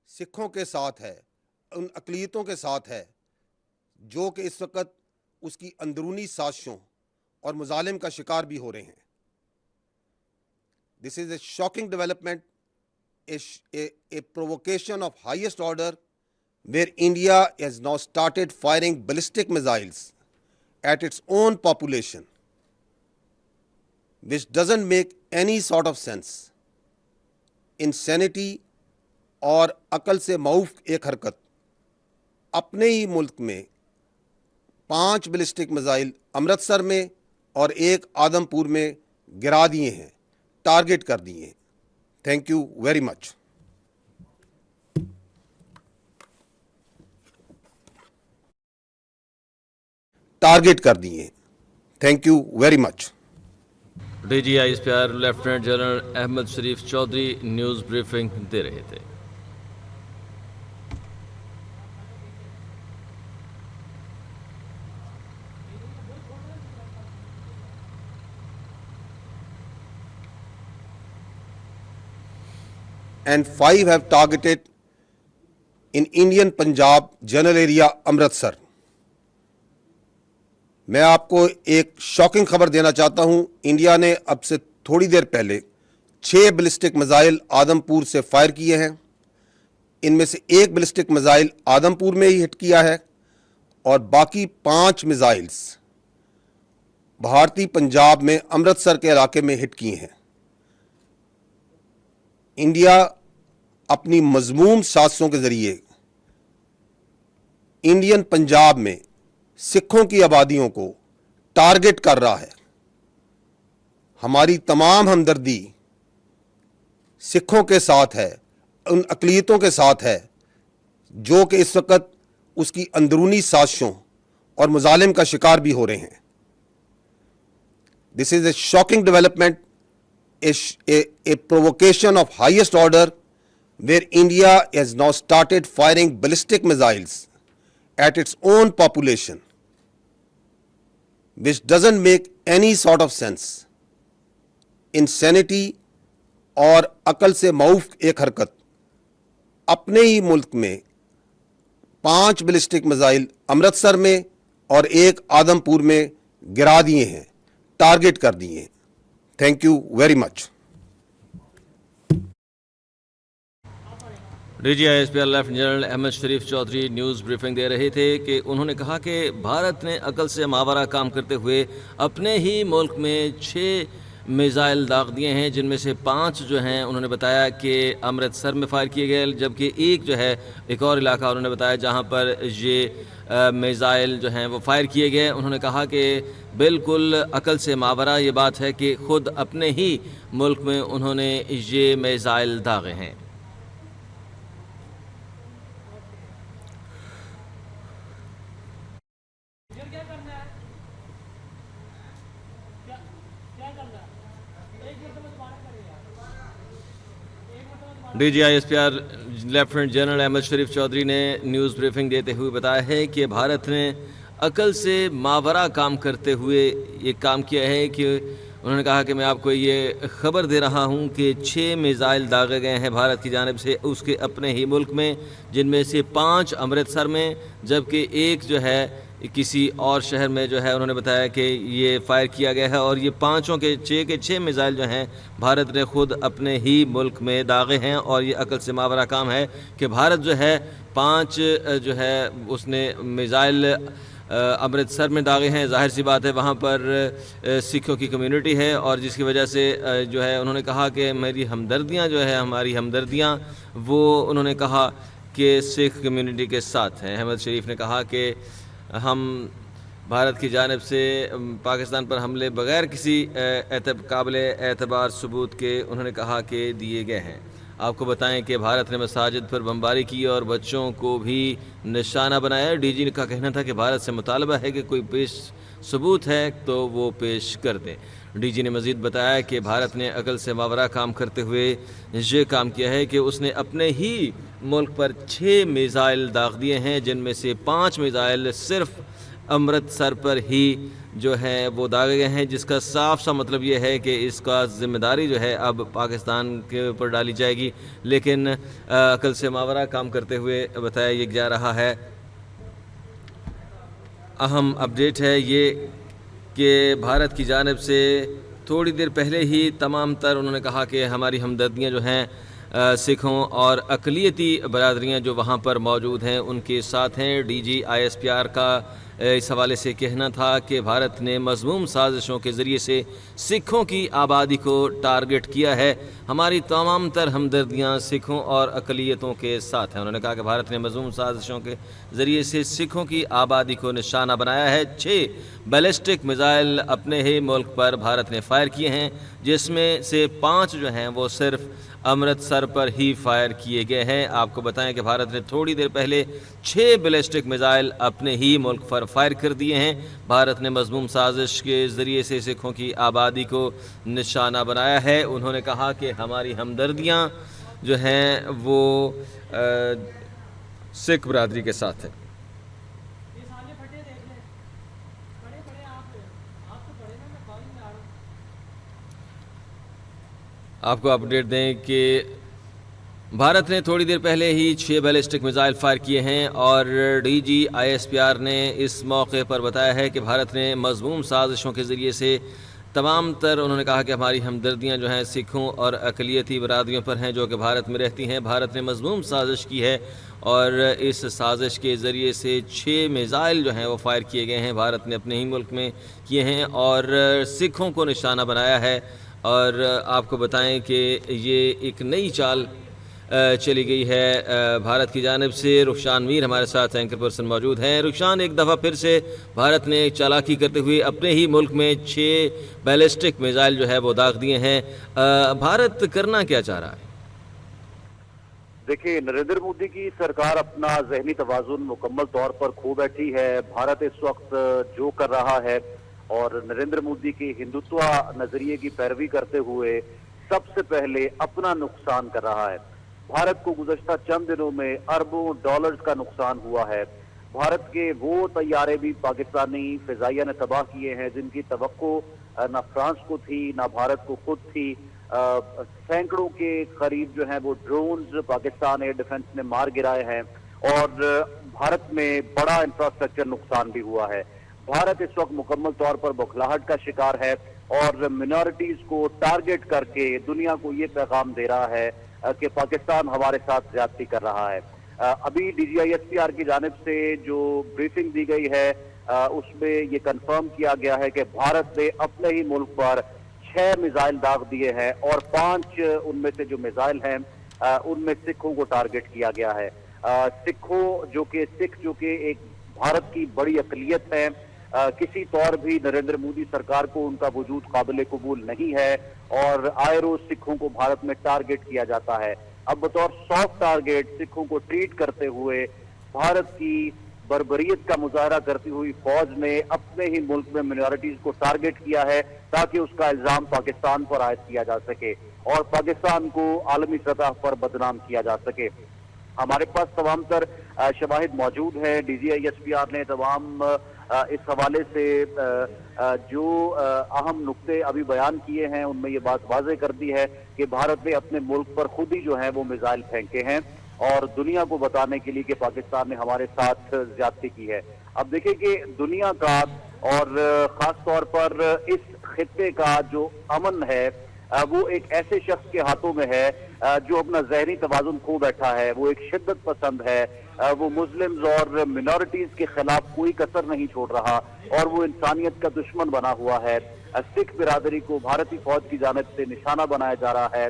سکھوں کے ساتھ ہے، ان اقلیتوں کے ساتھ ہے جو کہ اس وقت اس کی اندرونی سازشوں اور مظالم کا شکار بھی ہو رہے ہیں۔ This is a shocking development, a provocation of highest order, where India has now started firing ballistic missiles at its own population, which doesn't make any sort of sense. Insanity اور عقل سے معوف ایک حرکت، اپنے ہی ملک میں 5 بیلسٹک میزائل امرتسر میں اور 1 آدم پور میں گرا دیے ہیں، ٹارگٹ کر دیے ہیں۔ Thank you very much. Target کر دیے ہیں۔ Thank you very much. D G I S P R lieutenant general Ahmed Sharif Chaudhry news briefing دے رہے تھے۔ And 5 have targeted in Indian Punjab general area Amritsar. میں آپ کو ایک شاکنگ خبر دینا چاہتا ہوں۔ انڈیا نے اب سے تھوڑی دیر پہلے 6 بیلسٹک میزائل آدم پور سے فائر کیے ہیں۔ ان میں سے 1 بیلسٹک میزائل آدم پور میں ہی ہٹ کیا ہے اور باقی 5 میزائلز بھارتی پنجاب میں امرتسر کے علاقے میں ہٹ کیے ہیں۔ انڈیا اپنی مذموم سازشوں کے ذریعے انڈین پنجاب میں سکھوں کی آبادیوں کو ٹارگٹ کر رہا ہے۔ ہماری تمام ہمدردی سکھوں کے ساتھ ہے، ان اقلیتوں کے ساتھ ہے جو کہ اس وقت اس کی اندرونی سازشوں اور مظالم کا شکار بھی ہو رہے ہیں۔ This is a shocking development, a provocation of highest order, where India has now started firing ballistic missiles at its own population, which doesn't make any sort of sense. Insanity اور عقل سے معوف ایک حرکت، اپنے ہی ملک میں 5 بیلسٹک میزائل امرتسر میں اور 1 آدم پور میں گرا دیے ہیں، ٹارگٹ کر دیے ہیں۔ Thank you very much. D G I S P R lieutenant general Ahmed Sharif Chaudhry news briefing دے رہے تھے کہ انہوں نے کہا کہ بھارت نے عقل سے ماورا کام کرتے ہوئے اپنے ہی ملک میں 6 میزائل داغ دیے ہیں، جن میں سے 5 جو ہیں انہوں نے بتایا کہ امرتسر میں فائر کیے گئے، جبکہ ایک اور علاقہ انہوں نے بتایا جہاں پر یہ میزائل جو ہیں وہ فائر کیے گئے۔ انہوں نے کہا کہ بالکل عقل سے ماورا یہ بات ہے کہ خود اپنے ہی ملک میں انہوں نے یہ میزائل داغے ہیں۔ D G I S P R lieutenant general Ahmed Sharif Chaudhry نے نیوز بریفنگ دیتے ہوئے بتایا ہے کہ بھارت نے عقل سے ماورا کام کرتے ہوئے یہ کام کیا ہے کہ انہوں نے کہا کہ میں آپ کو یہ خبر دے رہا ہوں کہ 6 میزائل داغے گئے ہیں بھارت کی جانب سے اس کے اپنے ہی ملک میں، جن میں سے 5 امرتسر میں، جبکہ 1 جو ہے کسی اور شہر میں جو ہے انہوں نے بتایا کہ یہ فائر کیا گیا ہے، اور یہ 5 کے 6 میزائل جو ہیں بھارت نے خود اپنے ہی ملک میں داغے ہیں۔ اور یہ عقل سے ماورا کام ہے کہ بھارت جو ہے 5 جو ہے اس نے میزائل امرتسر میں داغے ہیں۔ ظاہر سی بات ہے وہاں پر سکھوں کی کمیونٹی ہے، اور جس کی وجہ سے جو ہے انہوں نے کہا کہ میری ہمدردیاں جو ہے ہماری ہمدردیاں وہ انہوں نے کہا کہ سکھ کمیونٹی کے ساتھ ہیں۔ احمد شریف نے کہا کہ ہم بھارت کی جانب سے پاکستان پر حملے بغیر کسی قابل اعتبار ثبوت کے انہوں نے کہا کہ دیے گئے ہیں۔ آپ کو بتائیں کہ بھارت نے مساجد پر بمباری کی اور بچوں کو بھی نشانہ بنایا۔ ڈی جی کا کہنا تھا کہ بھارت سے مطالبہ ہے کہ کوئی پیش ثبوت ہے تو وہ پیش کر دیں۔ ڈی جی نے مزید بتایا کہ بھارت نے عقل سے ماورا کام کرتے ہوئے یہ کام کیا ہے کہ اس نے اپنے ہی ملک پر 6 میزائل داغ دیے ہیں، جن میں سے 5 میزائل صرف امرتسر پر ہی جو ہے وہ داغے گئے ہیں، جس کا صاف سا مطلب یہ ہے کہ اس کا ذمہ داری جو ہے اب پاکستان کے اوپر ڈالی جائے گی، لیکن عقل سے ماورا کام کرتے ہوئے بتایا یہ جا رہا ہے۔ اہم اپڈیٹ ہے یہ کہ بھارت کی جانب سے تھوڑی دیر پہلے ہی تمام تر انہوں نے کہا کہ ہماری ہمدردیاں جو ہیں سکھوں اور اقلیتی برادریاں جو وہاں پر موجود ہیں ان کے ساتھ ہیں۔ D G I S P R کا اس حوالے سے کہنا تھا کہ بھارت نے مذموم سازشوں کے ذریعے سے سکھوں کی آبادی کو ٹارگٹ کیا ہے، ہماری تمام تر ہمدردیاں سکھوں اور اقلیتوں کے ساتھ ہیں۔ انہوں نے کہا کہ بھارت نے مذموم سازشوں کے ذریعے سے سکھوں کی آبادی کو نشانہ بنایا ہے۔ 6 بیلسٹک میزائل اپنے ہی ملک پر بھارت نے فائر کیے ہیں، جس میں سے 5 جو ہیں وہ صرف امرتسر پر ہی فائر کیے گئے ہیں۔ آپ کو بتائیں کہ بھارت نے تھوڑی دیر پہلے 6 بیلسٹک میزائل اپنے ہی ملک پر فائر کر دیے ہیں۔ بھارت نے مذموم سازش کے ذریعے سے سکھوں کی آبادی کو نشانہ بنایا ہے۔ انہوں نے کہا کہ ہماری ہمدردیاں جو ہیں وہ سکھ برادری کے ساتھ ہیں۔ آپ کو اپڈیٹ دیں کہ بھارت نے تھوڑی دیر پہلے ہی 6 بیلسٹک میزائل فائر کیے ہیں، اور D G I S P R نے اس موقع پر بتایا ہے کہ بھارت نے مذموم سازشوں کے ذریعے سے تمام تر انہوں نے کہا کہ ہماری ہمدردیاں جو ہیں سکھوں اور اقلیتی برادریوں پر ہیں جو کہ بھارت میں رہتی ہیں۔ بھارت نے مذموم سازش کی ہے اور اس سازش کے ذریعے سے 6 میزائل جو ہیں وہ فائر کیے گئے ہیں، بھارت نے اپنے ہی ملک میں کیے ہیں اور سکھوں کو نشانہ بنایا ہے۔ اور آپ کو بتائیں کہ یہ ایک نئی چال چلی گئی ہے بھارت کی جانب سے۔ رخشان میر ہمارے ساتھ اینکر پرسن موجود ہیں۔ رخشان، ایک دفعہ پھر سے بھارت نے چالاکی کرتے ہوئے اپنے ہی ملک میں 6 بیلسٹک میزائل جو ہے وہ داغ دیے ہیں، بھارت کرنا کیا چاہ رہا ہے؟ دیکھیں، نریندر مودی کی سرکار اپنا ذہنی توازن مکمل طور پر کھو بیٹھی ہے۔ بھارت اس وقت جو کر رہا ہے اور نریندر مودی کی ہندوتوا نظریے کی پیروی کرتے ہوئے سب سے پہلے اپنا نقصان کر رہا ہے۔ بھارت کو گزشتہ چند دنوں میں اربوں ڈالرز کا نقصان ہوا ہے۔ بھارت کے وہ طیارے بھی پاکستانی فضائیہ نے تباہ کیے ہیں جن کی توقع نہ فرانس کو تھی نہ بھارت کو خود تھی۔ سینکڑوں کے قریب جو ہیں وہ ڈرونز پاکستان ایئر ڈیفنس نے مار گرائے ہیں، اور بھارت میں بڑا انفراسٹرکچر نقصان بھی ہوا ہے۔ بھارت اس وقت مکمل طور پر بوکھلاہٹ کا شکار ہے اور منارٹیز کو ٹارگٹ کر کے دنیا کو یہ پیغام دے رہا ہے کہ پاکستان ہمارے ساتھ زیادتی کر رہا ہے۔ ابھی D G I S P R کی جانب سے جو بریفنگ دی گئی ہے اس میں یہ کنفرم کیا گیا ہے کہ بھارت نے اپنے ہی ملک پر 6 میزائل داغ دیے ہیں، اور 5 ان میں سے جو میزائل ہیں ان میں سکھوں کو ٹارگٹ کیا گیا ہے۔ سکھ جو کہ ایک بھارت کی بڑی اقلیت ہے، کسی طور بھی نریندر مودی سرکار کو ان کا وجود قابل قبول نہیں ہے، اور آئے روز سکھوں کو بھارت میں ٹارگٹ کیا جاتا ہے۔ اب بطور سافٹ ٹارگٹ سکھوں کو ٹریٹ کرتے ہوئے بھارت کی بربریت کا مظاہرہ کرتی ہوئی فوج نے اپنے ہی ملک میں منارٹیز کو ٹارگٹ کیا ہے تاکہ اس کا الزام پاکستان پر عائد کیا جا سکے اور پاکستان کو عالمی سطح پر بدنام کیا جا سکے۔ ہمارے پاس تمام تر شواہد موجود ہیں۔ D G I S P R نے تمام اس حوالے سے جو اہم نقطے ابھی بیان کیے ہیں ان میں یہ بات واضح کر دی ہے کہ بھارت نے اپنے ملک پر خود ہی جو ہیں وہ میزائل پھینکے ہیں اور دنیا کو بتانے کے لیے کہ پاکستان نے ہمارے ساتھ زیادتی کی ہے۔ اب دیکھیں کہ دنیا کا اور خاص طور پر اس خطے کا جو امن ہے وہ ایک ایسے شخص کے ہاتھوں میں ہے جو اپنا ذہنی توازن کھو بیٹھا ہے، وہ ایک شدت پسند ہے، وہ مسلمز اور منارٹیز کے خلاف کوئی کسر نہیں چھوڑ رہا اور وہ انسانیت کا دشمن بنا ہوا ہے۔ سکھ برادری کو بھارتی فوج کی جانب سے نشانہ بنایا جا رہا ہے۔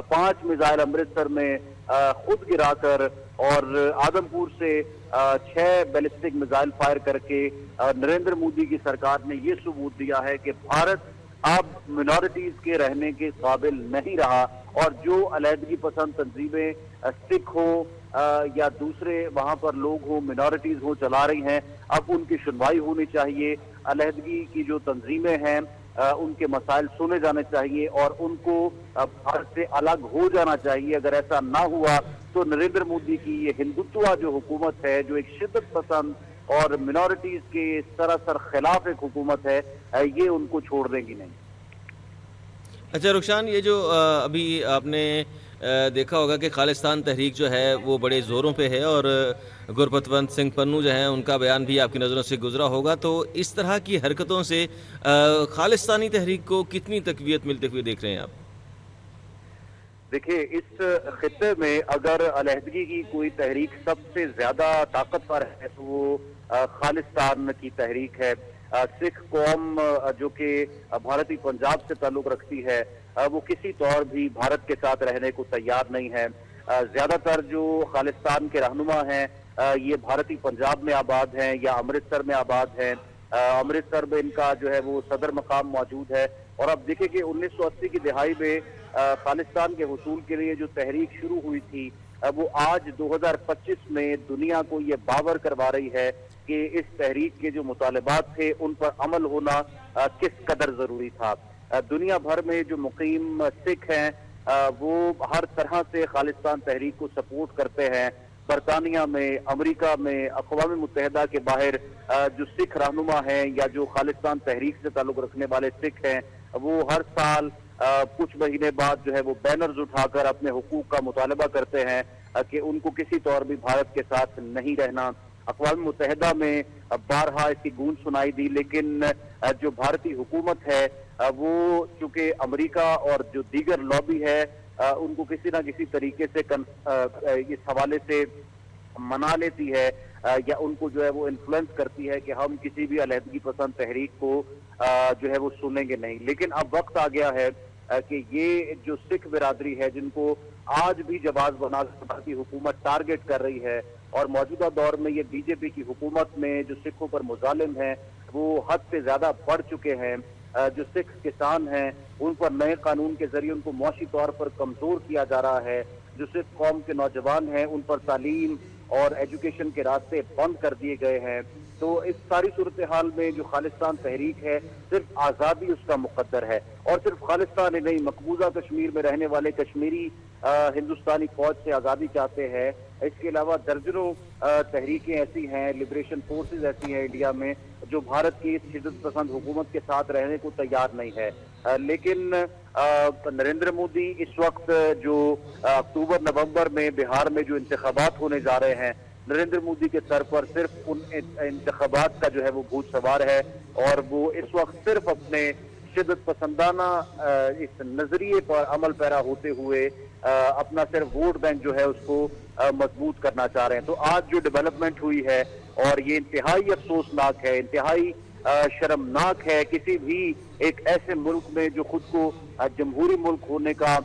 5 میزائل امرتسر میں خود گرا کر اور آدم پور سے 6 بیلسٹک میزائل فائر کر کے نریندر مودی کی سرکار نے یہ ثبوت دیا ہے کہ بھارت اب منارٹیز کے رہنے کے قابل نہیں رہا، اور جو علیحدگی پسند تنظیمیں سکھ ہوں یا دوسرے وہاں پر لوگ ہوں، منارٹیز ہوں، چلا رہی ہیں، اب ان کی سنوائی ہونی چاہیے۔ علیحدگی کی جو تنظیمیں ہیں ان کے مسائل سنے جانے چاہیے اور ان کو بھارت سے الگ ہو جانا چاہیے۔ اگر ایسا نہ ہوا تو نریندر مودی کی یہ ہندوتوا جو حکومت ہے، جو ایک شدت پسند اور منورٹیز کے سراسر خلاف ایک حکومت ہے، یہ ان کو چھوڑ دیں گی نہیں۔ اچھا رخشان، یہ جو ابھی آپ نے دیکھا ہوگا کہ خالصتان تحریک جو ہے وہ بڑے زوروں پہ ہے، اور گرپتونت سنگھ پنو جو ہیں ان کا بیان بھی آپ کی نظروں سے گزرا ہوگا، تو اس طرح کی حرکتوں سے خالصتانی تحریک کو کتنی تقویت ملتے ہوئے دیکھ رہے ہیں آپ؟ دیکھیے، اس خطے میں اگر علیحدگی کی کوئی تحریک سب سے زیادہ طاقتور ہے تو وہ خالصتان کی تحریک ہے۔ سکھ قوم جو کہ بھارتی پنجاب سے تعلق رکھتی ہے، وہ کسی طور بھی بھارت کے ساتھ رہنے کو تیار نہیں ہے۔ زیادہ تر جو خالصتان کے رہنما ہیں یہ بھارتی پنجاب میں آباد ہیں یا امرتسر میں آباد ہیں۔ امرتسر میں ان کا جو ہے وہ صدر مقام موجود ہے، اور اب دیکھیں کہ 1980 کی دہائی میں خالصتان کے حصول کے لیے جو تحریک شروع ہوئی تھی، وہ آج 2025 میں دنیا کو یہ باور کروا رہی ہے کہ اس تحریک کے جو مطالبات تھے ان پر عمل ہونا کس قدر ضروری تھا۔ دنیا بھر میں جو مقیم سکھ ہیں وہ ہر طرح سے خالصتان تحریک کو سپورٹ کرتے ہیں۔ برطانیہ میں، امریکہ میں، اقوام متحدہ کے باہر جو سکھ رہنما ہیں یا جو خالصتان تحریک سے تعلق رکھنے والے سکھ ہیں، وہ ہر سال کچھ مہینے بعد جو ہے وہ بینرز اٹھا کر اپنے حقوق کا مطالبہ کرتے ہیں کہ ان کو کسی طور بھی بھارت کے ساتھ نہیں رہنا۔ اقوام متحدہ میں بارہا اس کی گونج سنائی دی، لیکن جو بھارتی حکومت ہے وہ چونکہ امریکہ اور جو دیگر لابی ہے ان کو کسی نہ کسی طریقے سے اس حوالے سے منا لیتی ہے یا ان کو جو ہے وہ انفلوئنس کرتی ہے کہ ہم کسی بھی علیحدگی پسند تحریک کو جو ہے وہ سنیں گے نہیں۔ لیکن اب وقت آ گیا ہے کہ یہ جو سکھ برادری ہے، جن کو آج بھی جواز بنا کی حکومت ٹارگٹ کر رہی ہے، اور موجودہ دور میں یہ بی جے پی کی حکومت میں جو سکھوں پر مظالم ہیں وہ حد سے زیادہ بڑھ چکے ہیں۔ جو سکھ کسان ہیں ان پر نئے قانون کے ذریعے ان کو معاشی طور پر کمزور کیا جا رہا ہے۔ جو سکھ قوم کے نوجوان ہیں ان پر تعلیم اور ایجوکیشن کے راستے بند کر دیے گئے ہیں۔ تو اس ساری صورتحال میں جو خالصتان تحریک ہے، صرف آزادی اس کا مقدر ہے، اور صرف خالصتان ہی نہیں، مقبوضہ کشمیر میں رہنے والے کشمیری ہندوستانی فوج سے آزادی چاہتے ہیں۔ اس کے علاوہ درجنوں تحریکیں ایسی ہیں، لبریشن فورسز ایسی ہیں انڈیا میں جو بھارت کی اس شدت پسند حکومت کے ساتھ رہنے کو تیار نہیں ہے۔ لیکن نریندر مودی اس وقت جو اکتوبر نومبر میں بہار میں جو انتخابات ہونے جا رہے ہیں، نریندر مودی کے سر پر صرف ان انتخابات کا جو ہے وہ بھوت سوار ہے، اور وہ اس وقت صرف اپنے شدت پسندانہ اس نظریے پر عمل پیرا ہوتے ہوئے اپنا صرف ووٹ بینک جو ہے اس کو مضبوط کرنا چاہ رہے ہیں۔ تو آج جو ڈیولپمنٹ ہوئی ہے، اور یہ انتہائی افسوسناک ہے، انتہائی شرمناک ہے کسی بھی ایک ایسے ملک میں جو خود کو جمہوری ملک ہونے کا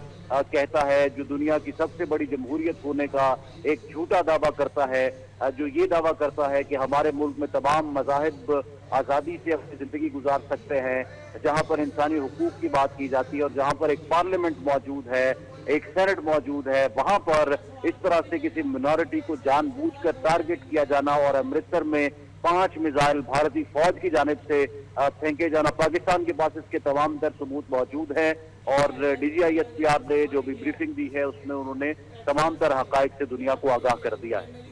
کہتا ہے، جو دنیا کی سب سے بڑی جمہوریت ہونے کا ایک جھوٹا دعویٰ کرتا ہے، جو یہ دعویٰ کرتا ہے کہ ہمارے ملک میں تمام مذاہب آزادی سے اپنی زندگی گزار سکتے ہیں، جہاں پر انسانی حقوق کی بات کی جاتی ہے، اور جہاں پر ایک پارلیمنٹ موجود ہے، ایک سینٹ موجود ہے، وہاں پر اس طرح سے کسی منورٹی کو جان بوجھ کر ٹارگٹ کیا جانا، اور امرتسر میں 5 میزائل بھارتی فوج کی جانب سے پھینکے جانا۔ پاکستان کے پاس اس کے تمام تر ثبوت موجود ہیں، اور D G I S P R نے جو بھی بریفنگ دی ہے اس میں انہوں نے تمام تر حقائق سے دنیا کو آگاہ کر دیا ہے۔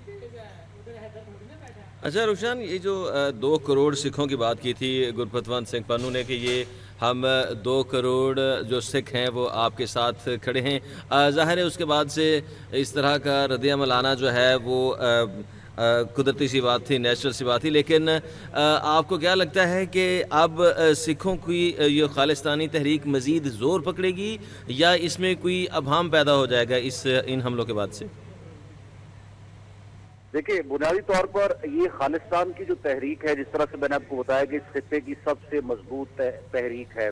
اچھا رخشان، یہ جو 2 کروڑ سکھوں کی بات کی تھی گرپتونت سنگھ پنو نے کہ یہ ہم 2 کروڑ جو سکھ ہیں وہ آپ کے ساتھ کھڑے ہیں، ظاہر ہے اس کے بعد سے اس طرح کا رد عمل آنا جو ہے وہ قدرتی سی بات تھی، نیچرل سی بات تھی، لیکن آپ کو کیا لگتا ہے کہ اب سکھوں کی یہ خالصتانی تحریک مزید زور پکڑے گی، یا اس میں کوئی ابہام پیدا ہو جائے گا ان حملوں کے بعد سے؟ دیکھیں، بنیادی طور پر یہ خالصتان کی جو تحریک ہے، جس طرح سے میں نے آپ کو بتایا کہ اس خطے کی سب سے مضبوط تحریک ہے،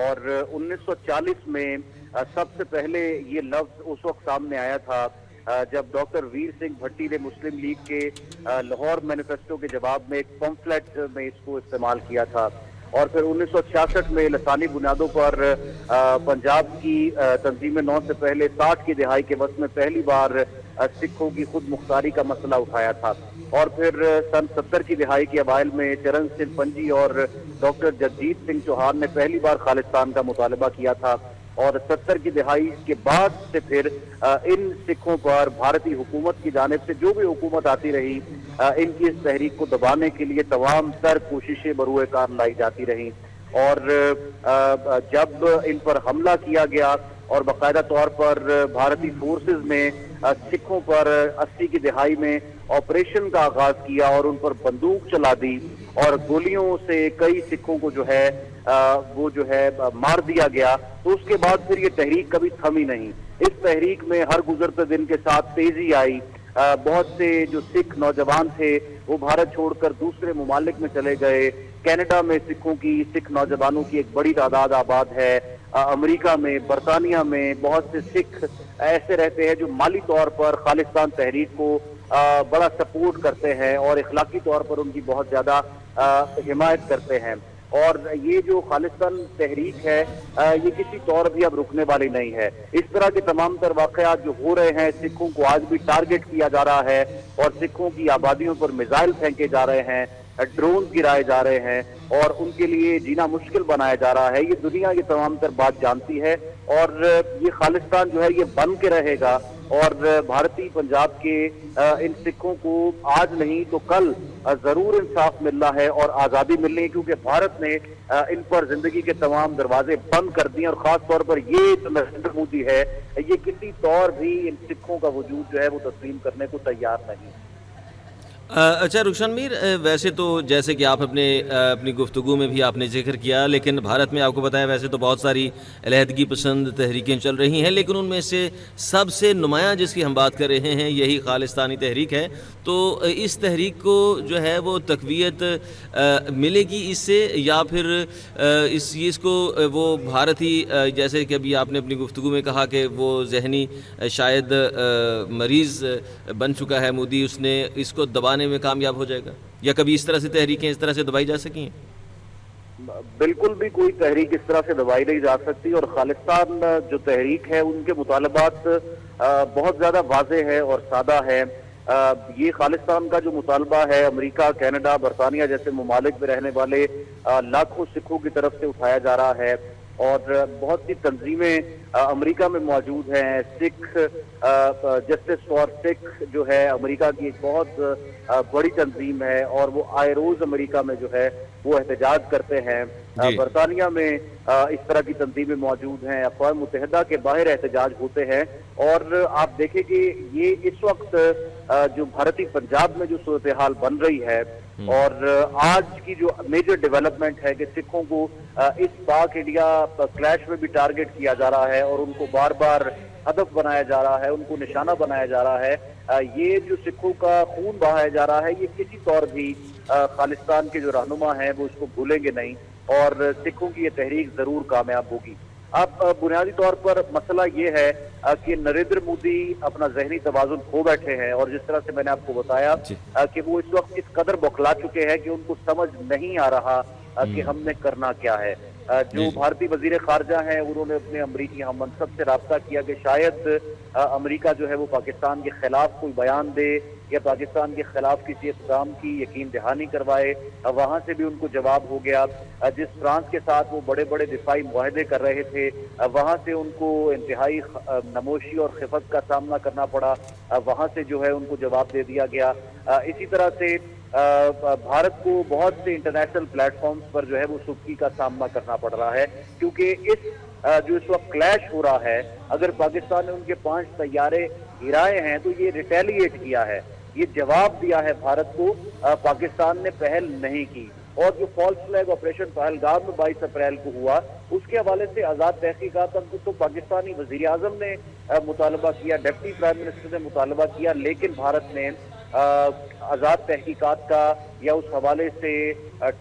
اور 1940 میں سب سے پہلے یہ لفظ اس وقت سامنے آیا تھا جب ڈاکٹر ویر سنگھ بھٹی نے مسلم لیگ کے لاہور مینیفیسٹو کے جواب میں ایک پمفلٹ میں اس کو استعمال کیا تھا، اور پھر 1966 میں لسانی بنیادوں پر پنجاب کی تنظیم 9 سے پہلے 60 کی دہائی کے وقت میں پہلی بار سکھوں کی خود مختاری کا مسئلہ اٹھایا تھا، اور پھر سن 70 کی دہائی کے اوائل میں چرن سنگھ پنجی اور ڈاکٹر جگجیت سنگھ چوہان نے پہلی بار خالصتان کا مطالبہ کیا تھا، اور 70 کی دہائی کے بعد سے پھر ان سکھوں پر بھارتی حکومت کی جانب سے جو بھی حکومت آتی رہی ان کی اس تحریک کو دبانے کے لیے تمام تر کوششیں بروئے کار لائی جاتی رہیں، اور جب ان پر حملہ کیا گیا اور باقاعدہ طور پر بھارتی فورسز نے سکھوں پر 80 کی دہائی میں آپریشن کا آغاز کیا اور ان پر بندوق چلا دی اور گولیوں سے کئی سکھوں کو جو ہے وہ جو ہے مار دیا گیا، تو اس کے بعد پھر یہ تحریک کبھی تھمی نہیں۔ اس تحریک میں ہر گزرتے دن کے ساتھ تیزی آئی، بہت سے جو سکھ نوجوان تھے وہ بھارت چھوڑ کر دوسرے ممالک میں چلے گئے، کینیڈا میں سکھ نوجوانوں کی ایک بڑی تعداد آباد ہے، امریکہ میں، برطانیہ میں بہت سے سکھ ایسے رہتے ہیں جو مالی طور پر خالصتان تحریک کو بڑا سپورٹ کرتے ہیں اور اخلاقی طور پر ان کی بہت زیادہ حمایت کرتے ہیں، اور یہ جو خالصتان تحریک ہے یہ کسی طور بھی اب رکنے والی نہیں ہے۔ اس طرح کے تمام تر واقعات جو ہو رہے ہیں، سکھوں کو آج بھی ٹارگٹ کیا جا رہا ہے اور سکھوں کی آبادیوں پر میزائل پھینکے جا رہے ہیں، ڈرون گرائے جا رہے ہیں اور ان کے لیے جینا مشکل بنایا جا رہا ہے، یہ دنیا یہ تمام تر بات جانتی ہے، اور یہ خالصتان جو ہے یہ بن کے رہے گا، اور بھارتی پنجاب کے ان سکھوں کو آج نہیں تو کل ضرور انصاف ملنا ہے اور آزادی ملنی ہے، کیونکہ بھارت نے ان پر زندگی کے تمام دروازے بند کر دیے، اور خاص طور پر یہ جو نریندر مودی ہے یہ کسی طور بھی ان سکھوں کا وجود جو ہے وہ تسلیم کرنے کو تیار نہیں۔ اچھا رخشان میر، ویسے تو جیسے کہ آپ اپنی گفتگو میں بھی آپ نے ذکر کیا، لیکن بھارت میں آپ کو بتایا ویسے تو بہت ساری علیحدگی پسند تحریکیں چل رہی ہیں، لیکن ان میں سے سب سے نمایاں جس کی ہم بات کر رہے ہیں یہی خالصتانی تحریک ہے۔ تو اس تحریک کو جو ہے وہ تقویت ملے گی اس سے، یا پھر اس چیز کو وہ بھارت ہی، جیسے کہ ابھی آپ نے اپنی گفتگو میں کہا کہ وہ ذہنی شاید مریض بن چکا ہے مودی، اس نے اس کو دبانے میں کامیاب ہو جائے گا، یا کبھی اس طرح سے تحریکیں اس طرح سے دبائی جا سکی ہیں؟ بالکل بھی کوئی تحریک اس طرح سے دبائی نہیں جا سکتی، اور خالصتان جو تحریک ہے ان کے مطالبات بہت زیادہ واضح ہے اور سادہ ہے۔ یہ خالصتان کا جو مطالبہ ہے امریکہ، کینیڈا، برطانیہ جیسے ممالک میں رہنے والے لاکھوں سکھوں کی طرف سے اٹھایا جا رہا ہے، اور بہت سی تنظیمیں امریکہ میں موجود ہیں۔ سکھ جسٹس فار سکھ جو ہے امریکہ کی ایک بہت بڑی تنظیم ہے، اور وہ آئے روز امریکہ میں جو ہے وہ احتجاج کرتے ہیں۔ برطانیہ میں اس طرح کی تنظیمیں موجود ہیں، اقوام متحدہ کے باہر احتجاج ہوتے ہیں، اور آپ دیکھیں کہ یہ اس وقت جو بھارتی پنجاب میں جو صورتحال بن رہی ہے، اور آج کی جو میجر ڈیولپمنٹ ہے کہ سکھوں کو اس پاک انڈیا کلیش میں بھی ٹارگٹ کیا جا رہا ہے اور ان کو بار بار ہدف بنایا جا رہا ہے، ان کو نشانہ بنایا جا رہا ہے، یہ جو سکھوں کا خون بہایا جا رہا ہے، یہ کسی طور بھی خالصتان کے جو رہنما ہیں وہ اس کو بھولیں گے نہیں، اور سکھوں کی یہ تحریک ضرور کامیاب ہوگی۔ اب بنیادی طور پر مسئلہ یہ ہے کہ نریندر مودی اپنا ذہنی توازن کھو بیٹھے ہیں، اور جس طرح سے میں نے آپ کو بتایا کہ وہ اس وقت اس قدر بوکھلا چکے ہیں کہ ان کو سمجھ نہیں آ رہا کہ ہم نے کرنا کیا ہے۔ جو بھارتی وزیر خارجہ ہیں انہوں نے اپنے امریکی ہم منصب سے رابطہ کیا کہ شاید امریکہ جو ہے وہ پاکستان کے خلاف کوئی بیان دے یا پاکستان کے خلاف کسی اقدام کی یقین دہانی کروائے۔ وہاں سے بھی ان کو جواب ہو گیا۔ جس فرانس کے ساتھ وہ بڑے بڑے دفاعی معاہدے کر رہے تھے، وہاں سے ان کو انتہائی نموشی اور خفت کا سامنا کرنا پڑا، وہاں سے جو ہے ان کو جواب دے دیا گیا۔ اسی طرح سے بھارت کو بہت سے انٹرنیشنل پلیٹ فارمز پر جو ہے وہ سختی کا سامنا کرنا پڑ رہا ہے، کیونکہ جو اس وقت کلیش ہو رہا ہے، اگر پاکستان نے ان کے 5 طیارے گرائے ہیں تو یہ ریٹیلیٹ کیا ہے، یہ جواب دیا ہے بھارت کو، پاکستان نے پہل نہیں کی۔ اور جو فالس فلیگ آپریشن پہلگام میں 22 اپریل کو ہوا، اس کے حوالے سے آزاد تحقیقات تو پاکستانی وزیر اعظم نے مطالبہ کیا، ڈپٹی پرائم منسٹر نے مطالبہ کیا، لیکن بھارت نے آزاد تحقیقات کا یا اس حوالے سے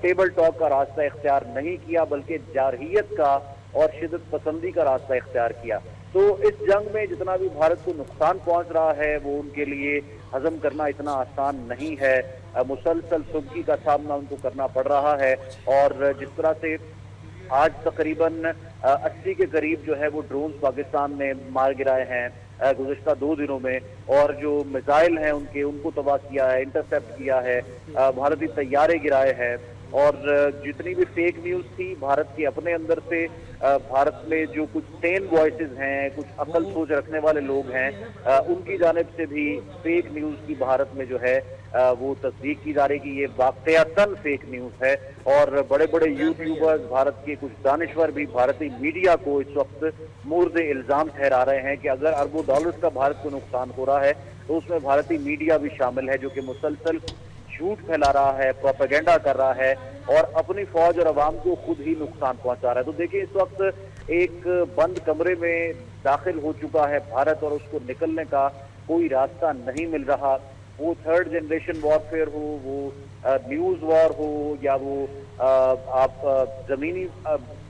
ٹیبل ٹاک کا راستہ اختیار نہیں کیا، بلکہ جارحیت کا اور شدت پسندی کا راستہ اختیار کیا۔ تو اس جنگ میں جتنا بھی بھارت کو نقصان پہنچ رہا ہے وہ ان کے لیے ہضم کرنا اتنا آسان نہیں ہے، مسلسل سختی کا سامنا ان کو کرنا پڑ رہا ہے، اور جس طرح سے آج تقریباً 80 کے قریب جو ہے وہ ڈرونز پاکستان نے مار گرائے ہیں گزشتہ 2 دنوں میں، اور جو میزائل ہیں ان کو تباہ کیا ہے، انٹرسیپٹ کیا ہے، بھارتی طیارے گرائے ہیں، اور جتنی بھی فیک نیوز تھی بھارت کے اپنے اندر سے، بھارت میں جو کچھ سین وائسز ہیں، کچھ عقل سوچ رکھنے والے لوگ ہیں، ان کی جانب سے بھی فیک نیوز کی بھارت میں جو ہے وہ تصدیق کی جا رہی کہ یہ واقعتاً فیک نیوز ہے، اور بڑے بڑے یوٹیوبرز، بھارت کے کچھ دانشور بھی بھارتی میڈیا کو اس وقت مورد الزام ٹھہرا رہے ہیں کہ اگر اربوں ڈالرز کا بھارت کو نقصان ہو رہا ہے تو اس میں بھارتی میڈیا بھی شامل ہے، جو کہ مسلسل جھوٹ پھیلا رہا ہے، پروپیگنڈا کر رہا ہے اور اپنی فوج اور عوام کو خود ہی نقصان پہنچا رہا ہے۔ تو دیکھیں اس وقت ایک بند کمرے میں داخل ہو چکا ہے بھارت، اور اس کو نکلنے کا کوئی راستہ نہیں مل رہا، وہ تھرڈ جنریشن وارفیئر ہو، وہ نیوز وار ہو، یا وہ آپ زمینی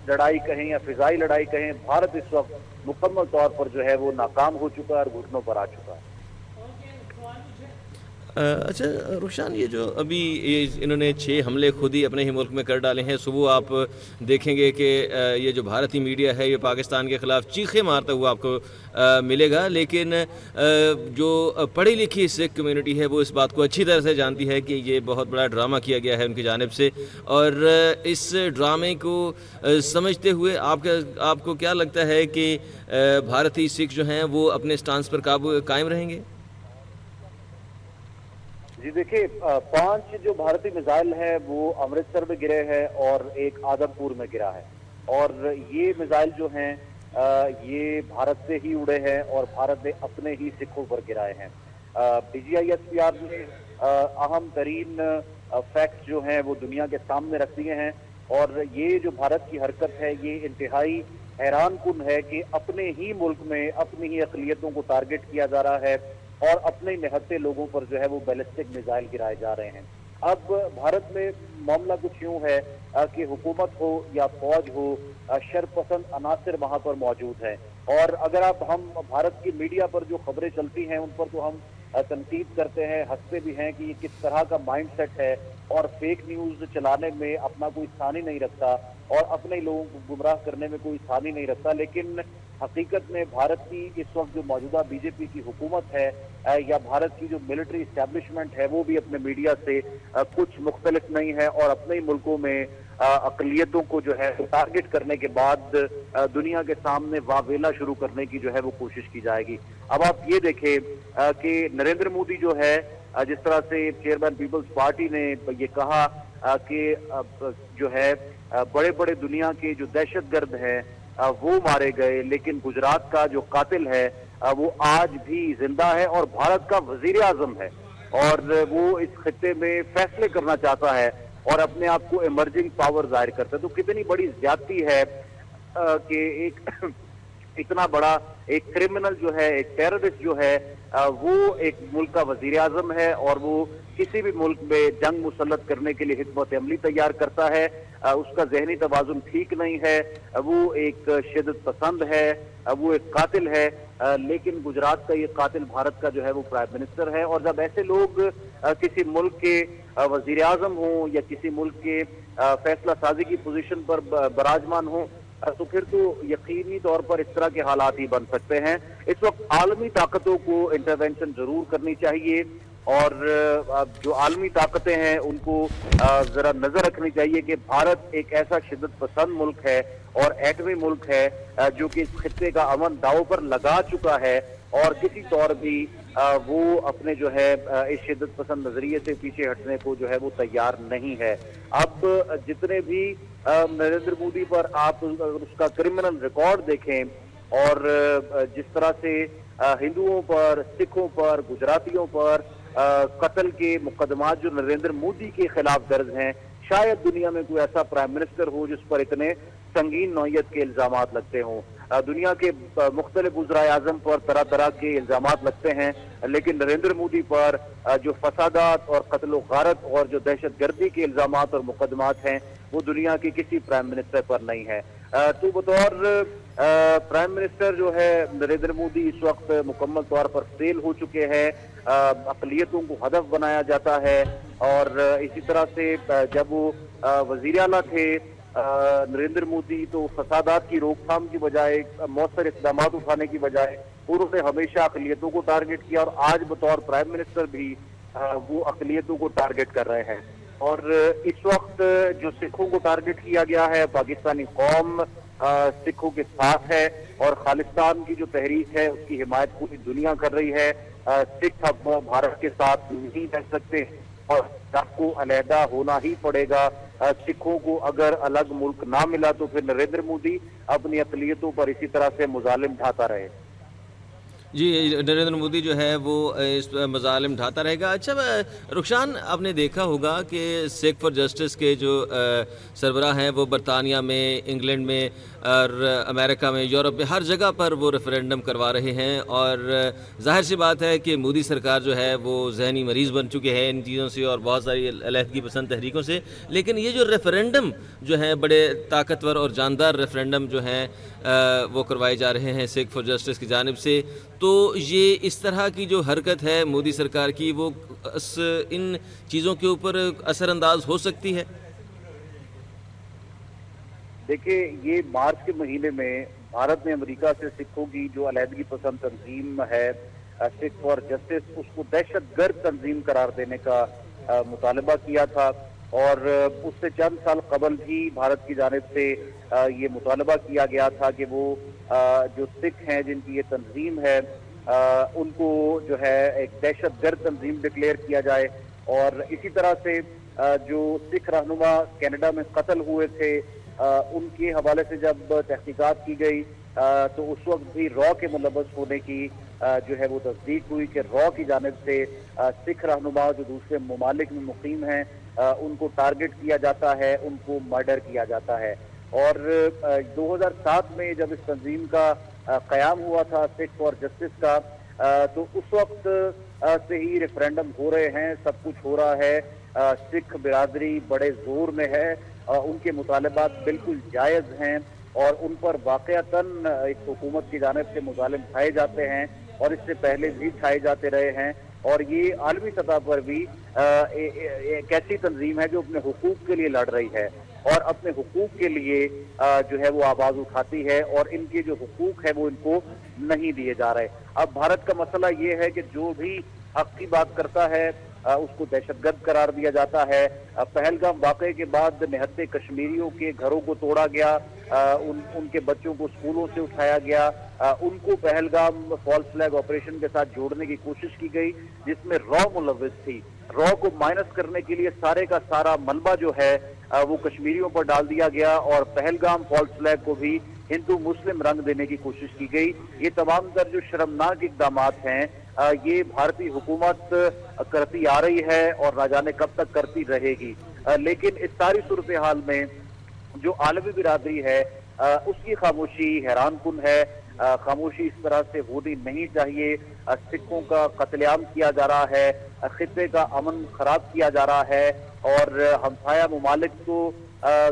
لڑائی کہیں یا فضائی لڑائی کہیں، بھارت اس وقت مکمل طور پر جو ہے وہ ناکام ہو چکا ہے اور گھٹنوں پر آ چکا ہے۔ اچھا رخشان، یہ جو ابھی انہوں نے 6 حملے خود ہی اپنے ہی ملک میں کر ڈالے ہیں، صبح آپ دیکھیں گے کہ یہ جو بھارتی میڈیا ہے یہ پاکستان کے خلاف چیخیں مارتا ہوا آپ کو ملے گا، لیکن جو پڑھی لکھی سکھ کمیونٹی ہے وہ اس بات کو اچھی طرح سے جانتی ہے کہ یہ بہت بڑا ڈرامہ کیا گیا ہے ان کی جانب سے، اور اس ڈرامے کو سمجھتے ہوئے آپ کو کیا لگتا ہے کہ بھارتی سکھ جو ہیں وہ اپنے سٹانس پر قائم رہیں گے؟ جی دیکھیے، 5 جو بھارتی میزائل ہیں وہ امرتسر میں گرے ہیں اور ایک آدم پور میں گرا ہے، اور یہ میزائل جو ہیں یہ بھارت سے ہی اڑے ہیں اور بھارت نے اپنے ہی سکھوں پر گرائے ہیں۔ DGISPR نے اہم ترین فیکٹس جو ہیں وہ دنیا کے سامنے رکھ دیے ہیں، اور یہ جو بھارت کی حرکت ہے یہ انتہائی حیران کن ہے کہ اپنے ہی ملک میں اپنی ہی اقلیتوں کو ٹارگٹ کیا جا رہا ہے اور اپنے نہتے لوگوں پر جو ہے وہ بیلسٹک میزائل گرائے جا رہے ہیں۔ اب بھارت میں معاملہ کچھ یوں ہے کہ حکومت ہو یا فوج ہو، شر پسند عناصر وہاں پر موجود ہیں، اور اگر ہم بھارت کی میڈیا پر جو خبریں چلتی ہیں ان پر تو ہم تنقید کرتے ہیں، ہنستے بھی ہیں کہ یہ کس طرح کا مائنڈ سیٹ ہے، اور فیک نیوز چلانے میں اپنا کوئی ثانی نہیں رکھتا اور اپنے لوگوں کو گمراہ کرنے میں کوئی ثانی نہیں رکھتا، لیکن حقیقت میں بھارت کی اس وقت جو موجودہ BJP کی حکومت ہے یا بھارت کی جو ملٹری اسٹیبلشمنٹ ہے وہ بھی اپنے میڈیا سے کچھ مختلف نہیں ہے، اور اپنے ہی ملکوں میں اقلیتوں کو جو ہے ٹارگٹ کرنے کے بعد دنیا کے سامنے واویلا شروع کرنے کی جو ہے وہ کوشش کی جائے گی۔ اب آپ یہ دیکھیں کہ نریندر مودی جو ہے، جس طرح سے چیئرمین پیپلز پارٹی نے یہ کہا کہ جو ہے بڑے بڑے دنیا کے جو دہشت گرد ہیں وہ مارے گئے، لیکن گجرات کا جو قاتل ہے وہ آج بھی زندہ ہے اور بھارت کا وزیر اعظم ہے، اور وہ اس خطے میں فیصلے کرنا چاہتا ہے اور اپنے آپ کو ایمرجنگ پاور ظاہر کرتا ہے۔ تو کتنی بڑی زیادتی ہے کہ ایک اتنا بڑا ایک کرمنل جو ہے، ایک ٹیررسٹ جو ہے، وہ ایک ملک کا وزیر اعظم ہے اور وہ کسی بھی ملک میں جنگ مسلط کرنے کے لیے حکمت عملی تیار کرتا ہے۔ اس کا ذہنی توازن ٹھیک نہیں ہے، وہ ایک شدت پسند ہے، وہ ایک قاتل ہے، لیکن گجرات کا یہ قاتل بھارت کا جو ہے وہ پرائم منسٹر ہے، اور جب ایسے لوگ کسی ملک کے وزیر اعظم ہوں یا کسی ملک کے فیصلہ سازی کی پوزیشن پر براجمان ہوں تو پھر تو یقینی طور پر اس طرح کے حالات ہی بن سکتے ہیں۔ اس وقت عالمی طاقتوں کو انٹرونشن ضرور کرنی چاہیے، اور جو عالمی طاقتیں ہیں ان کو ذرا نظر رکھنی چاہیے کہ بھارت ایک ایسا شدت پسند ملک ہے اور ایٹمی ملک ہے جو کہ اس خطے کا امن داؤ پر لگا چکا ہے، اور کسی طور بھی وہ اپنے جو ہے اس شدت پسند نظریے سے پیچھے ہٹنے کو جو ہے وہ تیار نہیں ہے۔ اب جتنے بھی نریندر مودی پر آپ اس کا کرمنل ریکارڈ دیکھیں، اور جس طرح سے ہندوؤں پر، سکھوں پر، گجراتیوں پر قتل کے مقدمات جو نریندر مودی کے خلاف درج ہیں، شاید دنیا میں کوئی ایسا پرائم منسٹر ہو جس پر اتنے سنگین نوعیت کے الزامات لگتے ہوں۔ دنیا کے مختلف وزرائے اعظم پر طرح طرح کے الزامات لگتے ہیں، لیکن نریندر مودی پر جو فسادات اور قتل و غارت اور جو دہشت گردی کے الزامات اور مقدمات ہیں وہ دنیا کے کسی پرائم منسٹر پر نہیں ہے۔ تو بطور پرائم منسٹر جو ہے نریندر مودی اس وقت مکمل طور پر فیل ہو چکے ہیں، اقلیتوں کو ہدف بنایا جاتا ہے، اور اسی طرح سے جب وہ وزیر اعلیٰ تھے نریندر مودی تو فسادات کی روک تھام کی بجائے، مؤثر اقدامات اٹھانے کی بجائے انہوں نے ہمیشہ اقلیتوں کو ٹارگٹ کیا، اور آج بطور پرائم منسٹر بھی وہ اقلیتوں کو ٹارگٹ کر رہے ہیں۔ اور اس وقت جو سکھوں کو ٹارگٹ کیا گیا ہے، پاکستانی قوم سکھوں کے ساتھ ہے اور خالصتان کی جو تحریک ہے اس کی حمایت پوری دنیا کر رہی ہے۔ سکھ اب بھارت کے ساتھ نہیں رہ سکتے اور سکھ کو علیحدہ ہونا ہی پڑے گا۔ سکھوں کو اگر الگ ملک نہ ملا تو پھر نریندر مودی اپنی اقلیتوں پر اسی طرح سے مظالم ڈھاتا رہے۔ جی، نریندر مودی جو ہے وہ اس مظالم ڈھاتا رہے گا۔ اچھا رخشان، آپ نے دیکھا ہوگا کہ سکھ فار جسٹس کے جو سربراہ ہیں وہ برطانیہ میں، انگلینڈ میں اور امریکہ میں، یورپ میں، ہر جگہ پر وہ ریفرینڈم کروا رہے ہیں، اور ظاہر سی بات ہے کہ مودی سرکار جو ہے وہ ذہنی مریض بن چکے ہیں ان چیزوں سے اور بہت ساری علیحدگی پسند تحریکوں سے، لیکن یہ جو ریفرینڈم جو ہے بڑے طاقتور اور جاندار ریفرینڈم جو ہیں وہ کروائے جا رہے ہیں سکھ فار جسٹس کی جانب سے، تو یہ اس طرح کی جو حرکت ہے مودی سرکار کی وہ ان چیزوں کے اوپر اثر انداز ہو سکتی ہے؟ دیکھیں، یہ مارچ کے مہینے میں بھارت نے امریکہ سے سکھوں کی جو علیحدگی پسند تنظیم ہے سکھ فار جسٹس، اس کو دہشت گرد تنظیم قرار دینے کا مطالبہ کیا تھا، اور اس سے چند سال قبل بھی بھارت کی جانب سے یہ مطالبہ کیا گیا تھا کہ وہ جو سکھ ہیں جن کی یہ تنظیم ہے ان کو جو ہے ایک دہشت گرد تنظیم ڈکلیئر کیا جائے۔ اور اسی طرح سے جو سکھ رہنما کینیڈا میں قتل ہوئے تھے ان کے حوالے سے جب تحقیقات کی گئی تو اس وقت بھی را کے ملوث ہونے کی جو ہے وہ تصدیق ہوئی کہ را کی جانب سے سکھ رہنما جو دوسرے ممالک میں مقیم ہیں ان کو ٹارگٹ کیا جاتا ہے، ان کو مرڈر کیا جاتا ہے۔ اور 2007 میں جب اس تنظیم کا قیام ہوا تھا سکھ فار جسٹس کا، تو اس وقت سے ہی ریفرینڈم ہو رہے ہیں، سب کچھ ہو رہا ہے، سکھ برادری بڑے زور میں ہے، ان کے مطالبات بالکل جائز ہیں اور ان پر واقعتاً ایک حکومت کی جانب سے مظالم اٹھائے جاتے ہیں اور اس سے پہلے بھی اٹھائے جاتے رہے ہیں، اور یہ عالمی سطح پر بھی ایک ایسی تنظیم ہے جو اپنے حقوق کے لیے لڑ رہی ہے اور اپنے حقوق کے لیے جو ہے وہ آواز اٹھاتی ہے، اور ان کے جو حقوق ہے وہ ان کو نہیں دیے جا رہے۔ اب بھارت کا مسئلہ یہ ہے کہ جو بھی حق کی بات کرتا ہے اس کو دہشت گرد قرار دیا جاتا ہے۔ پہلگام واقعے کے بعد نہتے کشمیریوں کے گھروں کو توڑا گیا، ان کے بچوں کو اسکولوں سے اٹھایا گیا، ان کو پہلگام فالس فلیگ آپریشن کے ساتھ جوڑنے کی کوشش کی گئی جس میں را ملوث تھی۔ را کو مائنس کرنے کے لیے سارے کا سارا ملبہ جو ہے وہ کشمیریوں پر ڈال دیا گیا اور پہلگام فالس فلیگ کو بھی ہندو مسلم رنگ دینے کی کوشش کی گئی۔ یہ تمام تر جو شرمناک اقدامات ہیں یہ بھارتی حکومت کرتی آ رہی ہے اور نہ جانے کب تک کرتی رہے گی، لیکن اس ساری صورتحال میں جو عالمی برادری ہے اس کی خاموشی حیران کن ہے۔ خاموشی اس طرح سے ہونی نہیں چاہیے۔ سکھوں کا قتل عام کیا جا رہا ہے، خطے کا امن خراب کیا جا رہا ہے، اور ہمسایہ ممالک کو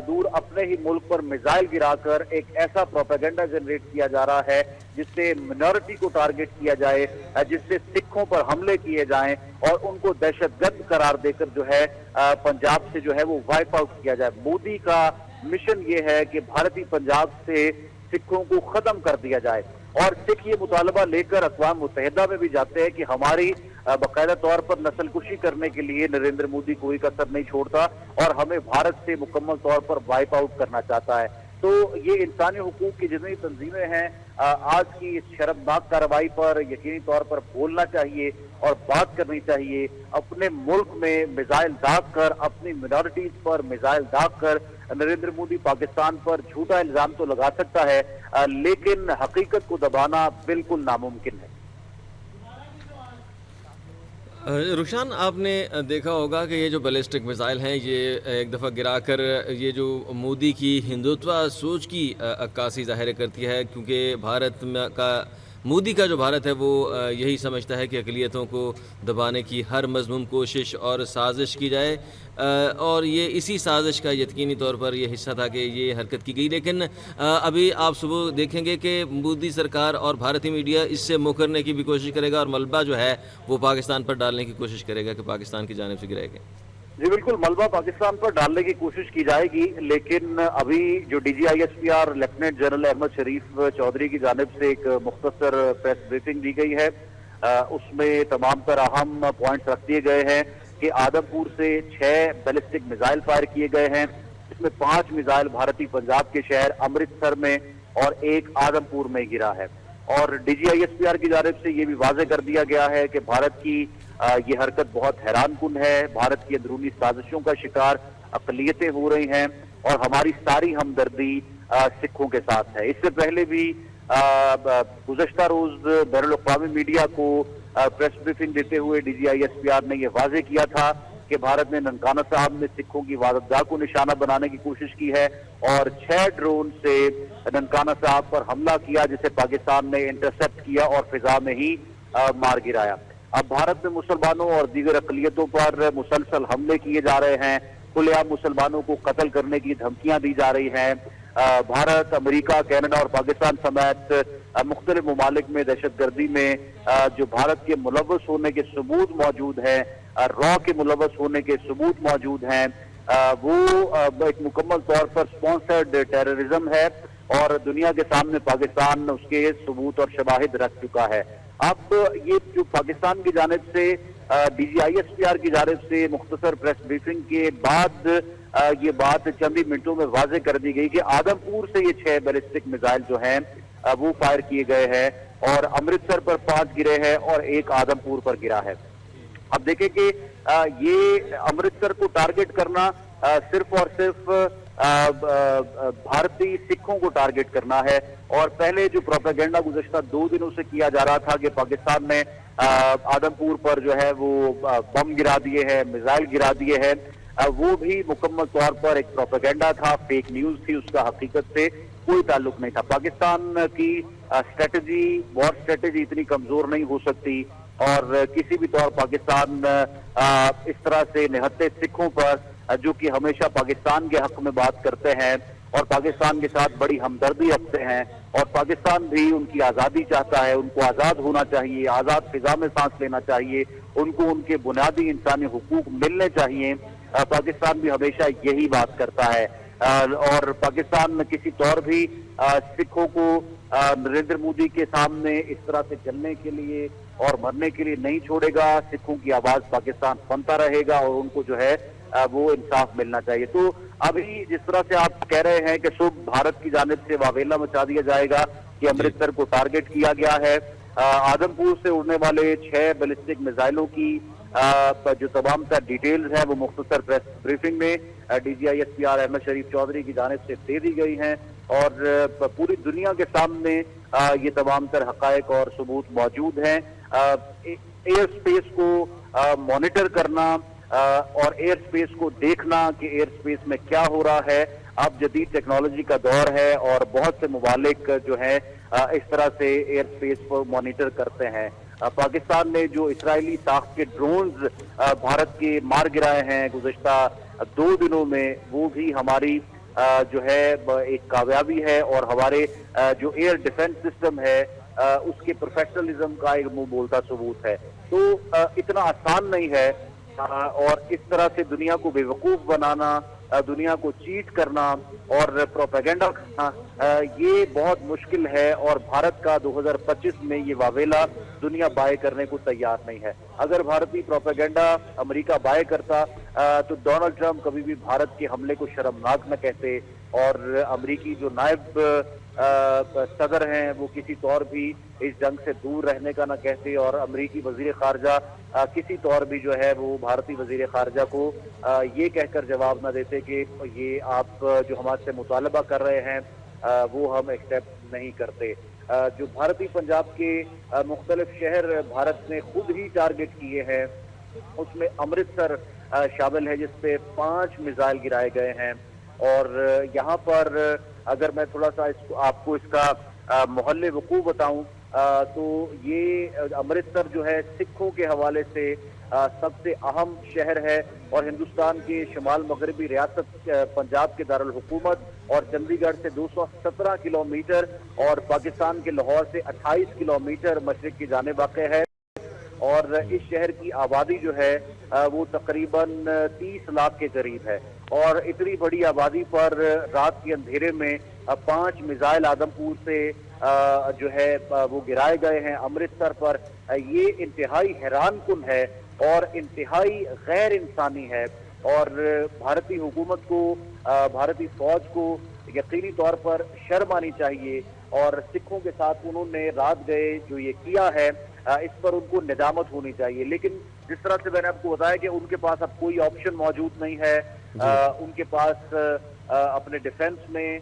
دور اپنے ہی ملک پر میزائل گرا کر ایک ایسا پروپیگنڈا جنریٹ کیا جا رہا ہے جس سے منورٹی کو ٹارگٹ کیا جائے، جس سے سکھوں پر حملے کیے جائیں اور ان کو دہشت گرد قرار دے کر جو ہے پنجاب سے جو ہے وہ وائپ آؤٹ کیا جائے۔ مودی کا مشن یہ ہے کہ بھارتی پنجاب سے سکھوں کو ختم کر دیا جائے، اور سکھ یہ مطالبہ لے کر اقوام متحدہ میں بھی جاتے ہیں کہ ہماری باقاعدہ طور پر نسل کشی کرنے کے لیے نریندر مودی کوئی کسر نہیں چھوڑتا اور ہمیں بھارت سے مکمل طور پر وائپ آؤٹ کرنا چاہتا ہے۔ تو یہ انسانی حقوق کی جتنی تنظیمیں ہیں آج کی اس شرمناک کارروائی پر یقینی طور پر بولنا چاہیے اور بات کرنی چاہیے۔ اپنے ملک میں میزائل داغ کر، اپنی منارٹیز پر میزائل داغ کر نریندر مودی پاکستان پر جھوٹا الزام تو لگا سکتا ہے لیکن حقیقت کو دبانا بالکل ناممکن ہے۔ رخشان، آپ نے دیکھا ہوگا کہ یہ جو بیلسٹک میزائل ہیں یہ ایک دفعہ گرا کر یہ جو مودی کی ہندوتوا سوچ کی عکاسی ظاہر کرتی ہے، کیونکہ مودی کا جو بھارت ہے وہ یہی سمجھتا ہے کہ اقلیتوں کو دبانے کی ہر مذموم کوشش اور سازش کی جائے، اور یہ اسی سازش کا یقینی طور پر یہ حصہ تھا کہ یہ حرکت کی گئی۔ لیکن ابھی آپ صبح دیکھیں گے کہ مودی سرکار اور بھارتی میڈیا اس سے مکرنے کی بھی کوشش کرے گا اور ملبہ جو ہے وہ پاکستان پر ڈالنے کی کوشش کرے گا کہ پاکستان کی جانب سے گرائے گا۔ جی بالکل، ملبہ پاکستان پر ڈالنے کی کوشش کی جائے گی، لیکن ابھی جو D G I S P R lieutenant general Ahmed Sharif Chaudhry کی جانب سے ایک مختصر پریس بریفنگ دی گئی ہے، اس میں تمام تر اہم پوائنٹس رکھ دیے گئے ہیں۔ کہ آدمپور سے 6 بیلسٹک میزائل فائر کیے گئے ہیں، اس میں 5 میزائل بھارتی پنجاب کے شہر امرتسر میں اور 1 آدمپور میں گرا ہے۔ اور D G I S P R کی جانب سے یہ بھی واضح کر دیا گیا ہے کہ بھارت کی یہ حرکت بہت حیران کن ہے، بھارت کی اندرونی سازشوں کا شکار اقلیتیں ہو رہی ہیں اور ہماری ساری ہمدردی سکھوں کے ساتھ ہے۔ اس سے پہلے بھی گزشتہ روز بین الاقوامی میڈیا کو پریس بریفنگ دیتے ہوئے D G I S P R نے یہ واضح کیا تھا کہ بھارت نے ننکانہ صاحب میں سکھوں کی عبادتگاہ کو نشانہ بنانے کی کوشش کی ہے اور 6 ڈرون سے ننکانہ صاحب پر حملہ کیا، جسے پاکستان نے انٹرسپٹ کیا اور فضا میں ہی مار گرایا۔ اب بھارت میں مسلمانوں اور دیگر اقلیتوں پر مسلسل حملے کیے جا رہے ہیں، کھلے عام مسلمانوں کو قتل کرنے کی دھمکیاں دی جا رہی ہیں۔ بھارت، امریکہ، کینیڈا اور پاکستان سمیت مختلف ممالک میں دہشت گردی میں جو بھارت کے ملوث ہونے کے ثبوت موجود ہیں، را کے ملوث ہونے کے ثبوت موجود ہیں، وہ ایک مکمل طور پر سپانسرڈ ٹیررزم ہے اور دنیا کے سامنے پاکستان اس کے ثبوت اور شواہد رکھ چکا ہے۔ اب یہ جو پاکستان کی جانب سے D G I S P R کی جانب سے مختصر پریس بریفنگ کے بعد یہ بات چند ہی منٹوں میں واضح کر دی گئی کہ آدمپور سے یہ 6 بیلسٹک میزائل جو ہیں وہ فائر کیے گئے ہیں اور امرتسر پر 5 گرے ہیں اور 1 آدمپور پر گرا ہے۔ اب دیکھیں کہ یہ امرتسر کو ٹارگٹ کرنا صرف اور صرف بھارتی سکھوں کو ٹارگٹ کرنا ہے، اور پہلے جو پروپیگنڈا گزشتہ 2 دنوں سے کیا جا رہا تھا کہ پاکستان نے آدمپور پر جو ہے وہ بم گرا دیے ہیں، میزائل گرا دیے ہیں، وہ بھی مکمل طور پر ایک پروپیگنڈا تھا، فیک نیوز تھی، اس کا حقیقت سے کوئی تعلق نہیں تھا۔ پاکستان کی اسٹریٹجی، وار اسٹریٹجی اتنی کمزور نہیں ہو سکتی اور کسی بھی طور پاکستان اس طرح سے نہتے سکھوں پر جو کہ ہمیشہ پاکستان کے حق میں بات کرتے ہیں اور پاکستان کے ساتھ بڑی ہمدردی رکھتے ہیں اور پاکستان بھی ان کی آزادی چاہتا ہے، ان کو آزاد ہونا چاہیے، آزاد فضا میں سانس لینا چاہیے، ان کو ان کے بنیادی انسانی حقوق ملنے چاہیے۔ پاکستان بھی ہمیشہ یہی بات کرتا ہے اور پاکستان کسی طور بھی سکھوں کو نریندر مودی کے سامنے اس طرح سے چلنے کے لیے اور مرنے کے لیے نہیں چھوڑے گا۔ سکھوں کی آواز پاکستان سنتا رہے گا اور ان کو جو ہے وہ انصاف ملنا چاہیے۔ تو ابھی جس طرح سے آپ کہہ رہے ہیں کہ صبح بھارت کی جانب سے واویلا مچا دیا جائے گا کہ امرتسر کو ٹارگٹ کیا گیا ہے، آدمپور سے اڑنے والے 6 بیلسٹک میزائلوں کی جو تمام تر ڈیٹیلز ہیں وہ مختصر پریس بریفنگ میں D G I S P R Ahmed Sharif Chaudhry کی جانب سے دے دی گئی ہیں اور پوری دنیا کے سامنے یہ تمام تر حقائق اور ثبوت موجود ہیں۔ ایئر سپیس کو مانیٹر کرنا اور ایئر سپیس کو دیکھنا کہ ایئر سپیس میں کیا ہو رہا ہے، اب جدید ٹیکنالوجی کا دور ہے اور بہت سے ممالک جو ہیں اس طرح سے ایئر سپیس کو مانیٹر کرتے ہیں۔ پاکستان نے جو اسرائیلی ساخت کے ڈرونز بھارت کے مار گرائے ہیں گزشتہ 2 دنوں میں، وہ بھی ہماری جو ہے ایک کامیابی ہے اور ہمارے جو ایئر ڈیفنس سسٹم ہے اس کے پروفیشنلزم کا ایک منہ بولتا ثبوت ہے۔ تو اتنا آسان نہیں ہے اور اس طرح سے دنیا کو بے وقوف بنانا، دنیا کو چیٹ کرنا اور پروپیگنڈا کرنا یہ بہت مشکل ہے اور بھارت کا 2025 میں یہ واویلا دنیا بائے کرنے کو تیار نہیں ہے۔ اگر بھارتی پروپیگنڈا امریکہ بائے کرتا تو ڈونلڈ ٹرمپ کبھی بھی بھارت کے حملے کو شرمناک نہ کہتے اور امریکی جو نائب صدر ہیں وہ کسی طور بھی اس جنگ سے دور رہنے کا نہ کہتے اور امریکی وزیر خارجہ کسی طور بھی جو ہے وہ بھارتی وزیر خارجہ کو یہ کہہ کر جواب نہ دیتے کہ یہ آپ جو ہمارے سے مطالبہ کر رہے ہیں وہ ہم ایکسیپٹ نہیں کرتے۔ جو بھارتی پنجاب کے مختلف شہر بھارت نے خود ہی ٹارگٹ کیے ہیں اس میں امرتسر شامل ہے جس پہ 5 میزائل گرائے گئے ہیں اور یہاں پر اگر میں تھوڑا سا آپ کو اس کا محل وقوع بتاؤں تو یہ امرتسر جو ہے سکھوں کے حوالے سے سب سے اہم شہر ہے اور ہندوستان کے شمال مغربی ریاست پنجاب کے دارالحکومت اور چندی گڑھ سے 217 کلومیٹر اور پاکستان کے لاہور سے 28 کلومیٹر مشرق کی جانب واقع ہے اور اس شہر کی آبادی جو ہے وہ تقریباً 30 لاکھ کے قریب ہے اور اتنی بڑی آبادی پر رات کے اندھیرے میں 5 میزائل آدمپور سے جو ہے وہ گرائے گئے ہیں امرتسر پر۔ یہ انتہائی حیران کن ہے اور انتہائی غیر انسانی ہے، اور بھارتی حکومت کو، بھارتی فوج کو یقینی طور پر شرم آنی چاہیے، اور سکھوں کے ساتھ انہوں نے رات گئے جو یہ کیا ہے اس پر ان کو ندامت ہونی چاہیے۔ لیکن جس طرح سے میں نے آپ کو بتایا کہ ان کے پاس اب کوئی آپشن موجود نہیں ہے، جی ان کے پاس اپنے ڈیفنس میں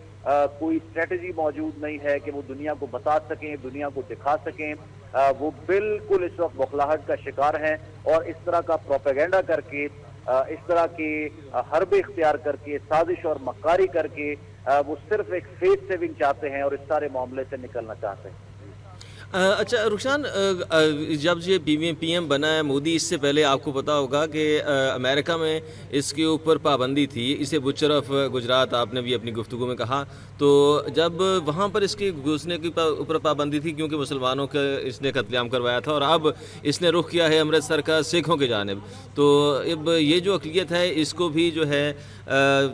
کوئی اسٹریٹجی موجود نہیں ہے کہ وہ دنیا کو بتا سکیں، دنیا کو دکھا سکیں۔ وہ بالکل اس وقت بوکھلاہٹ کا شکار ہیں، اور اس طرح کا پروپیگنڈا کر کے، اس طرح کی حرب اختیار کر کے، سازش اور مکاری کر کے وہ صرف ایک فیس سیونگ چاہتے ہیں اور اس سارے معاملے سے نکلنا چاہتے ہیں۔ اچھا رخشان، جب یہ پی ایم بنا ہے مودی، اس سے پہلے آپ کو پتا ہوگا کہ امریکہ میں اس کے اوپر پابندی تھی، اسے بچر آف گجرات آپ نے بھی اپنی گفتگو میں کہا، تو جب وہاں پر اس کے گھسنے کے اوپر پابندی تھی کیونکہ مسلمانوں کا اس نے قتل عام کروایا تھا، اور اب اس نے رخ کیا ہے امرتسر کا سکھوں کی جانب، تو اب یہ جو اقلیت ہے اس کو بھی جو ہے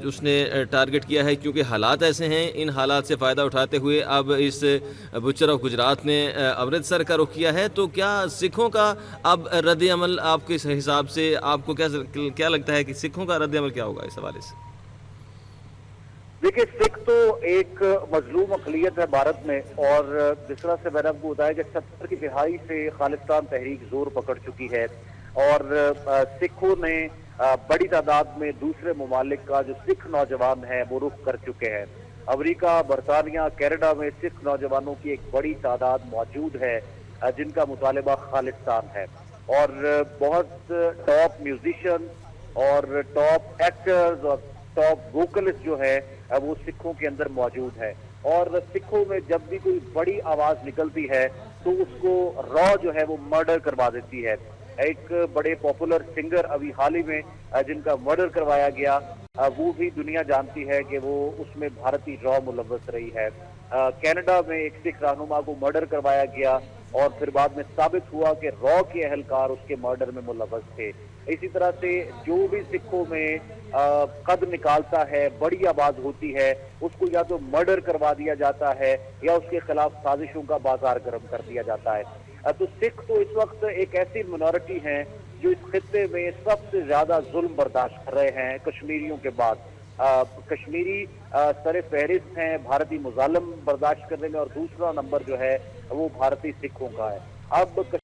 اس نے ٹارگٹ کیا ہے، کیونکہ حالات ایسے ہیں، ان حالات سے فائدہ اٹھاتے ہوئے اب اس بچر آف گجرات نے امرتسر کا رخ کیا ہے۔ تو کیا سکھوں کا اب رد عمل آپ کے حساب سے آپ کو کیا لگتا ہے کہ سکھوں کا رد عمل کیا ہوگا اس حوالے سے؟ دیکھیے، سکھ تو ایک مظلوم اقلیت ہے بھارت میں، اور جس طرح سے میں نے آپ کو بتایا کہ 70 کی دہائی سے خالصتان تحریک زور پکڑ چکی ہے، اور سکھوں نے بڑی تعداد میں دوسرے ممالک کا جو سکھ نوجوان ہیں وہ رخ کر چکے ہیں۔ امریکہ، برطانیہ، کینیڈا میں سکھ نوجوانوں کی ایک بڑی تعداد موجود ہے جن کا مطالبہ خالصتان ہے، اور بہت ٹاپ میوزیشین اور ٹاپ ایکٹرز اور ٹاپ ووکلسٹ جو ہے وہ سکھوں کے اندر موجود ہے، اور سکھوں میں جب بھی کوئی بڑی آواز نکلتی ہے تو اس کو را جو ہے وہ مرڈر کروا دیتی ہے۔ ایک بڑے پاپولر سنگر ابھی حال ہی میں جن کا مرڈر کروایا گیا، وہ بھی دنیا جانتی ہے کہ وہ اس میں بھارتی را ملوث رہی ہے۔ کینیڈا میں ایک سکھ رہنما کو مرڈر کروایا گیا، اور پھر بعد میں ثابت ہوا کہ را کے اہلکار اس کے مرڈر میں ملوث تھے۔ اسی طرح سے جو بھی سکھوں میں قد نکالتا ہے، بڑی آواز ہوتی ہے، اس کو یا تو مرڈر کروا دیا جاتا ہے یا اس کے خلاف سازشوں کا بازار گرم کر دیا جاتا ہے۔ تو سکھ تو اس وقت ایک ایسی منورٹی ہیں جو اس خطے میں سب سے زیادہ ظلم برداشت کر رہے ہیں کشمیریوں کے بعد۔ کشمیری سر فہرست ہیں بھارتی مظالم برداشت کرنے میں، اور دوسرا نمبر جو ہے وہ بھارتی سکھوں کا ہے۔ اب